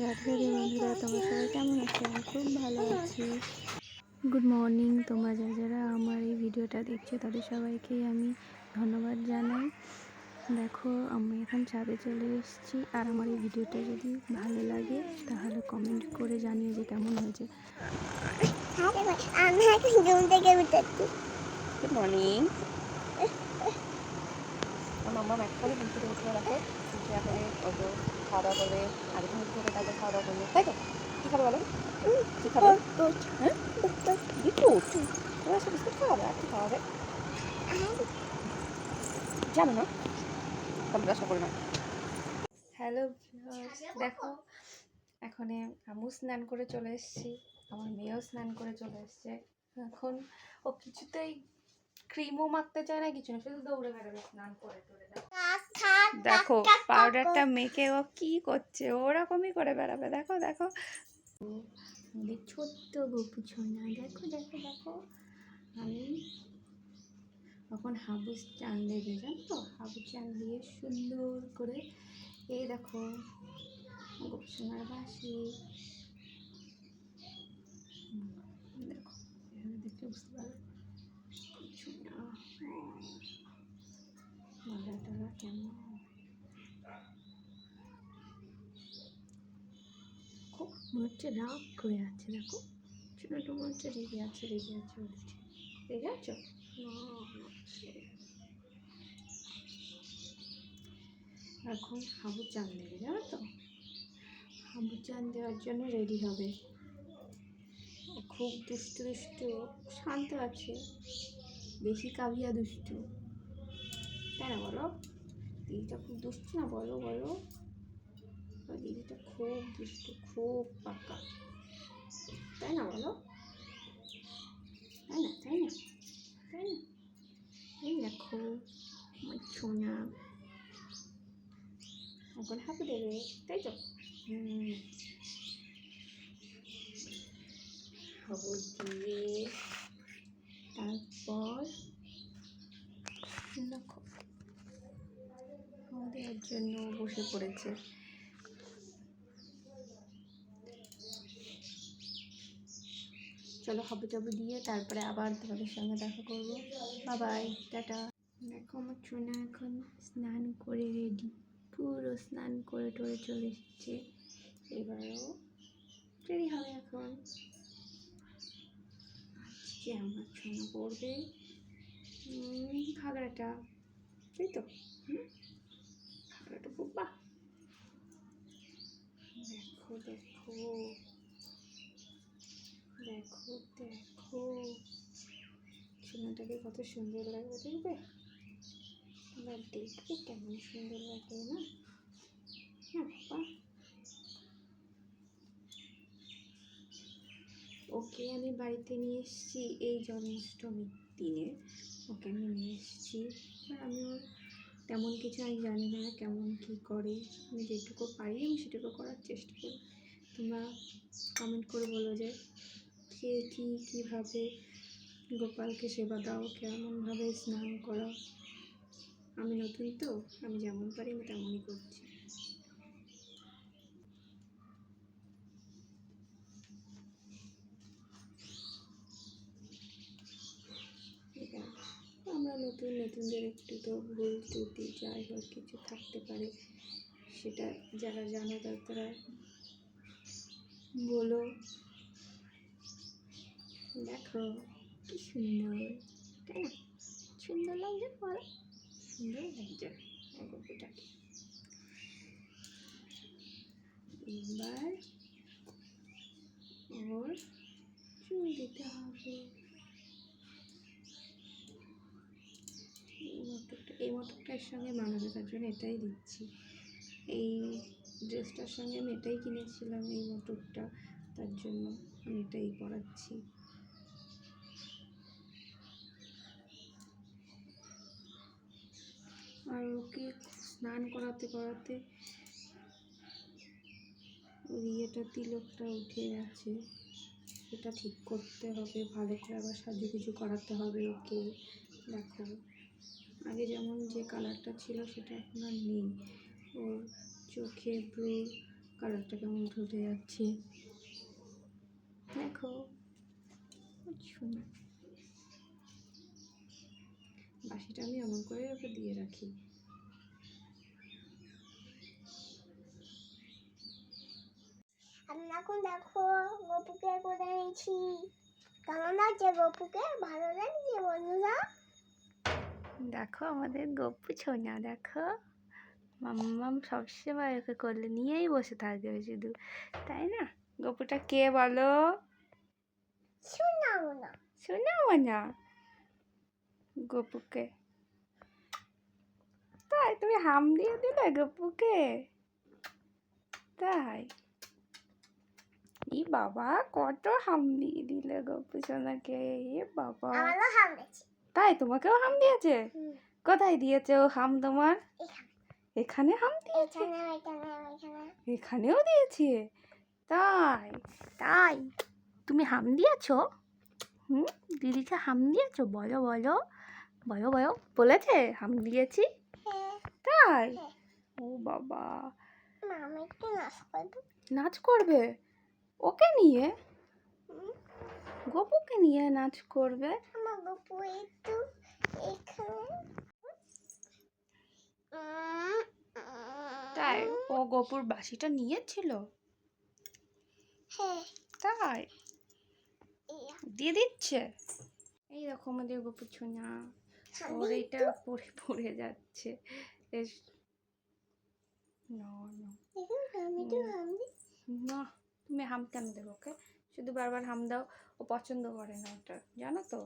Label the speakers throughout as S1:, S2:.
S1: রাধে রাধে বন্ধুরা, তোমরা সবাই কেমন আছো? আমি খুব ভালো আছি। Good morning. তোমরা যারা আমার এই ভিডিওটা দেখছো তাদের সবাইকেই আমি ধন্যবাদ জানাই। দেখো, আমি এখন ছাদে চলে এসেছি। আর আমার এই ভিডিওটা যদি ভালো লাগে তাহলে কমেন্ট করে জানিও যে কেমন হয়েছে।
S2: Good morning. মাম্মা এক্ষুনি ঘুম থেকে উঠলো। দেখো উঠে এখন ওকে খাওয়া দাওয়া করবে, আগে ঘুম থেকে তারপর খাওয়া দাওয়া করবে, তাই তো? কী খাবে বলো? কী খাবে? হ্যাঁ, বিস্কুট। ওরা সব বিস্কুট খাওয়াবে, আর কী খাওয়াবে জানো না, তোমরা আশা করি না। হ্যালো, দেখো এখন আমিও স্নান করে চলে এসেছি, আমার মেয়েও স্নান করে চলে এসছে। এখন ও কিছুতেই ক্রিমও মাখতে চায় না, কিছু না, শুধু দৌড়ে বেড়াবে স্নান করে করে। দেখো পাউডারটা মেখে ও কি করছে, ওরকমই করে বেড়াবে। দেখো দেখো ছোট্ট গপু ছোনা, দেখো দেখো দেখো। আমি এখন হাবুস চান দেবে, জানো তো, হাবুস চান দিয়ে সুন্দর করে এই দেখো গপু সোনার বাসি। দেখো এভাবে দেখলে বুঝতে পারো মালাটা কেমন, খুব মনে হচ্ছে রাগ করে আছে। দেখো ছোটো মনে হচ্ছে রেগে আছে বলছে। রেগে আছো? এখন হাবু চান দেবে, জানো তো, হাবু চান দেওয়ার জন্য রেডি হবে। খুব দুষ্টু দুষ্টু, শান্ত আছে, বেশি কাভিয়া দুষ্টু, তাই না বলো? দিদিটা খুব দুষ্টু না, বলো বলো? দিদিটা খুব দুষ্টু, খুব পাকা, তাই না বলো? তাই না তাই না তাই না? এই দেখো আমার সোনা এখন হাঁপু দেবে, তাই তো? হাবু দিয়ে তারপর দেখো দেওয়ার জন্য বসে পড়েছে। চলো হাবু টাবু দিয়ে তারপরে আবার তোমাদের সঙ্গে দেখা করবো। বাবাই, টাটা। দেখো আমার সোনা এখন স্নান করে রেডি, পুরো স্নান করে টরে চলে এসেছে। এবারও রেডি হবে এখন। আজকে আমার সোনা পড়বে ঘাগরাটা, তাই তো? ঘাগরাটা পড়বা। দেখো দেখো দেখো দেখো সোনাটাকে কত সুন্দর লাগবে, দেখবে এবার দেখবে কেমন সুন্দর লাগে না? হ্যাঁ বাবা, ওকে আমি বাড়িতে নিয়ে এসেছি এই জন্মাষ্টমীর দিনে। ওকে আমি নিয়ে এসেছি, আমি ওর তেমন কিছু আমি জানি না কেমন কী করে। আমি যেটুকু পারি আমি সেটুকু করার চেষ্টা করি। তোমরা কমেন্ট করে বলো যে কে কীভাবে গোপালকে সেবা দাও, কেমনভাবে স্নান করাও। আমি নতুন তো, আমি যেমন পারি আমি তেমনই করছি। আমরা নতুনদের একটু তো ভুল ত্রুটি যাই হোক কিছু থাকতে পারে, সেটা যারা জানো তারা বলো। দেখো কি সুন্দর, তাই না? সুন্দর লাগছে, বলো সুন্দর লাগছে গল্পটাকে। এবার ওর চুল দিতে হবে। এই মোটরটার সঙ্গে মানাবে, তার জন্য এটাই দিচ্ছি। এই ড্রেসটার সঙ্গে আমি এটাই কিনেছিলাম, এই মোটরটা, তার জন্য আমি এটাই পরাচ্ছি। আর ওকে স্নান করাতে করাতে ওর তিলকটা উঠে গেছে, সেটা ঠিক করতে হবে ভালো করে, আবার সাজুগুজু করাতে হবে ওকে। দেখো আগে যেমন যে কালারটা ছিল সেটা এখন আর নেই। ওর চোখে ব্রু কালারটা কেমন উঠে যাচ্ছে দেখো। শোনো, বাসিটা আমি এমন করে ওকে দিয়ে রাখি।
S3: আমি এখন দেখো গপুকে করে নিয়েছি। কেমন লাগছে গপুকে? ভালো লাগছে বন্ধুরা?
S1: দেখো আমাদের গপ্পু ছোনা, দেখো মাম্মাম সবসময় ওকে কোলে নিয়েই বসে থাকবে শুধু, তাই না? গপুটা কে বলো?
S3: শোনাও না।
S1: শোনাও না গপুকে? তাই তুমি হাম দিয়ে দিলে গপুকে? তাই? ই বাবা, কত হাম দিয়ে দিলে গপু সোনাকে, এ বাবা।
S3: আমারও হামেছে।
S1: তাই তোমাকেও হাম দিয়েছে? কোথায় দিয়েছে ও হাম তোমার?
S3: এখানে
S1: এখানে হাম দিয়েছে?
S3: এখানে এখানে এখানে।
S1: এখানেও দিয়েছে? তাই? তাই তুমি হাম দিয়েছো? দিদিকে হাম দিয়েছো? বলো বলো বলো বলো, বলেছে হাম দিয়েছি?
S3: হ্যাঁ
S1: তাই?
S3: হ্যাঁ।
S1: ও বাবা,
S3: আমি একটু নাচ করবো।
S1: নাচ করবে ওকে নিয়ে?
S3: হুম,
S1: গপুকে নিয়ে নাচ করবে?
S3: আমার গপু একটু এখানে।
S1: তাই? ও গপুর বাঁশিটা নিয়েছিল?
S3: হ্যাঁ
S1: তাই?
S3: এই
S1: দিয়ে দিচ্ছে? এই দেখো আমাদের গপু ছোনা, ওর
S3: হামি
S1: এটা পড়ে পড়ে যাচ্ছে। বেশ, না না
S3: দেখুন আমি তো হামি।
S1: না, তুমি হাম কেন দেবো ওকে? শুধু বারবার হাম দাও, ও পছন্দ করে না ওটা, জানো তো?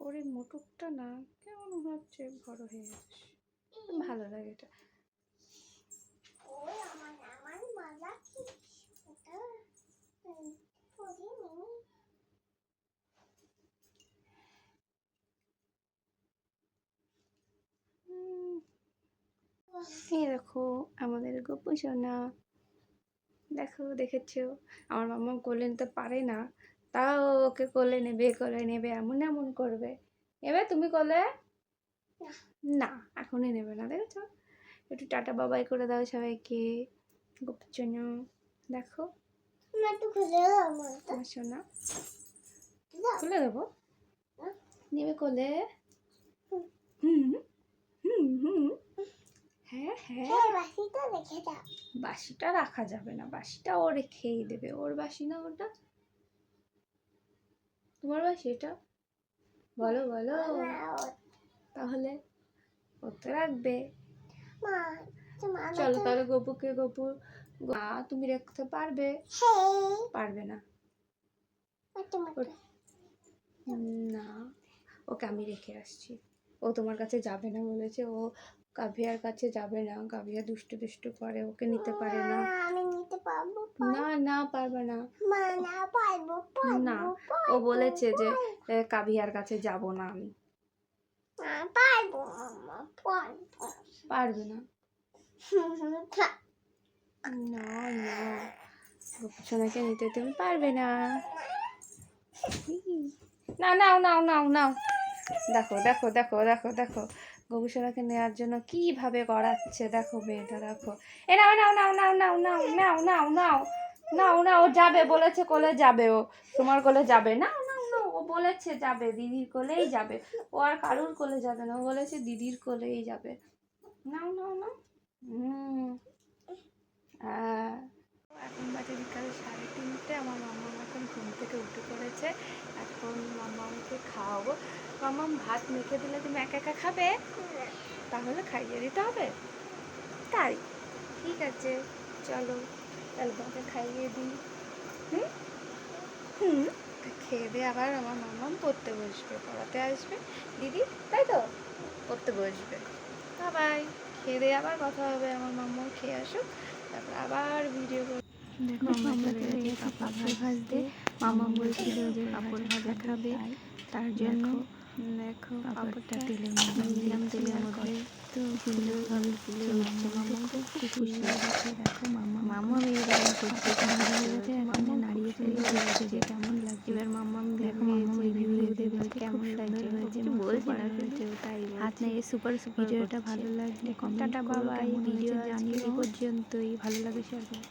S1: ওর এই মুটুকটা না কেমন হচ্ছে, বড় হয়ে যাচ্ছে, ভালো লাগে এটা।
S3: ওই আমার আমার মজা কি ওটা পড়ি নি।
S1: এই দেখো আমাদের গপু সোনা, দেখো দেখেছো আমার মাম্মা কোলে নিতে পারে না, তাও ওকে কোলে নেবে এমন এমন করবে। এবার তুমি কোলে? না, এখনই নেবে না, দেখেছো? একটু টাটা বাবাই করে দাও সবাইকে। গপু সোনা দেখো,
S3: আমি একটু খুলে দাও আমার তো।
S1: আমার সোনা,
S3: দাও।
S1: খুলে দেবো?
S3: হুম।
S1: নেবে কোলে?
S3: হুম।
S1: হুম হুম হুম, হ্যাঁ হ্যাঁ।
S3: হ্যাঁ বাসিটা রেখে দাও।
S1: বাসিটা রাখা যাবে না, বাসিটা ও রেখেই দেবে, ওর বাসি না ওটা, তোমার বাসি এটা, বলো বলো।
S3: না,
S1: তাহলে ও তো রাখবে।
S3: মা তোমার
S1: চলো তাহলে গপুকে তুমি রাখতে পারবে?
S3: হ্যাঁ
S1: পারবে না?
S3: তোমার
S1: না, ওকে আমি রেখে আসছি, ও তোমার কাছে যাবে না বলেছে, ও কাভিয়ার কাছে যাবে না, কাভিয়া দুষ্টু দুষ্টু করে, ওকে নিতে পারে না।
S3: আমি নিতে পারবো?
S1: না না, পারবে না।
S3: মা না পারবো
S1: না,
S3: পারবো
S1: ও বলেছে যে কাভিয়ার কাছে যাব না আমি।
S3: পারবো মাম্মা পারবো।
S1: পারবে না? না না, সোনাকে নিতে তুমি পারবে না। না, নাও নাও নাও নাও, দেখো দেখো দেখো দেখো দেখো গবেষণাকে নেওয়ার জন্য কিভাবে করাচ্ছে, দেখো মেয়েটা, দেখো। এ নাও নাও নাও নাও নাও নাও নাও নাও নাও নাও নাও, ও যাবে বলেছে, কোলে যাবে, ও তোমার কোলে যাবে। নাও নাও নাও, ও বলেছে যাবে, দিদির কোলেই যাবে, ও আর কারুর কোলে যাবে না, ও বলেছে দিদির কোলেই যাবে। নাও নাও নাও। হ্যাঁ, এখন বাজে বিকাল 3:30, আমার মামা এখন ঘুম থেকে উঠে পড়েছে, এখন মামাকে খাওয়াবো। মামাম ভাত মেখে দিলে তুমি একা একা খাবে? তাহলে খাইয়ে দিতে হবে? তাই? ঠিক আছে, চলো তাহলে তোমাকে খাইয়ে দিই। হুম হুম, খেয়ে দিয়ে আবার আমার মামাম পড়তে বসবে, পড়াতে আসবে দিদি, তাই তো? পড়তে বসবে। বাই, খেয়ে দিয়ে আবার কথা হবে, আমার মামাও খেয়ে আসুক, তারপর আবার ভিডিও করব। দেখো আমরা চলে গেছি কাপড় ভাজতে, মামা বলছিল যে কাপড় ভাজা খাবে, তার জন্য দেখো কাপড়টা তেলের মধ্যে দিলাম, তেলের মধ্যে তো সুন্দরভাবে ফুলে উঠছে, মামা খুব খুশি হয়েছে। দেখো মামা এই রান্না করছে, ভাজা হয়ে গেছে, এখন নাড়িয়ে চাড়িয়ে দেখছে যে কেমন লাগছে। এবার মাম্মাম দেখো মাম্মাম রিভিউ দেখবে কেমন সুন্দর হয়েছে, বলছি না হয়েছে, তাই হাত নেড়ে সুপার ভিডিওটা ভালো লাগলে কমেন্ট করো, কেমন হয়েছে জানিও। এই পর্যন্তই, ভালো লাগে শেয়ার করো।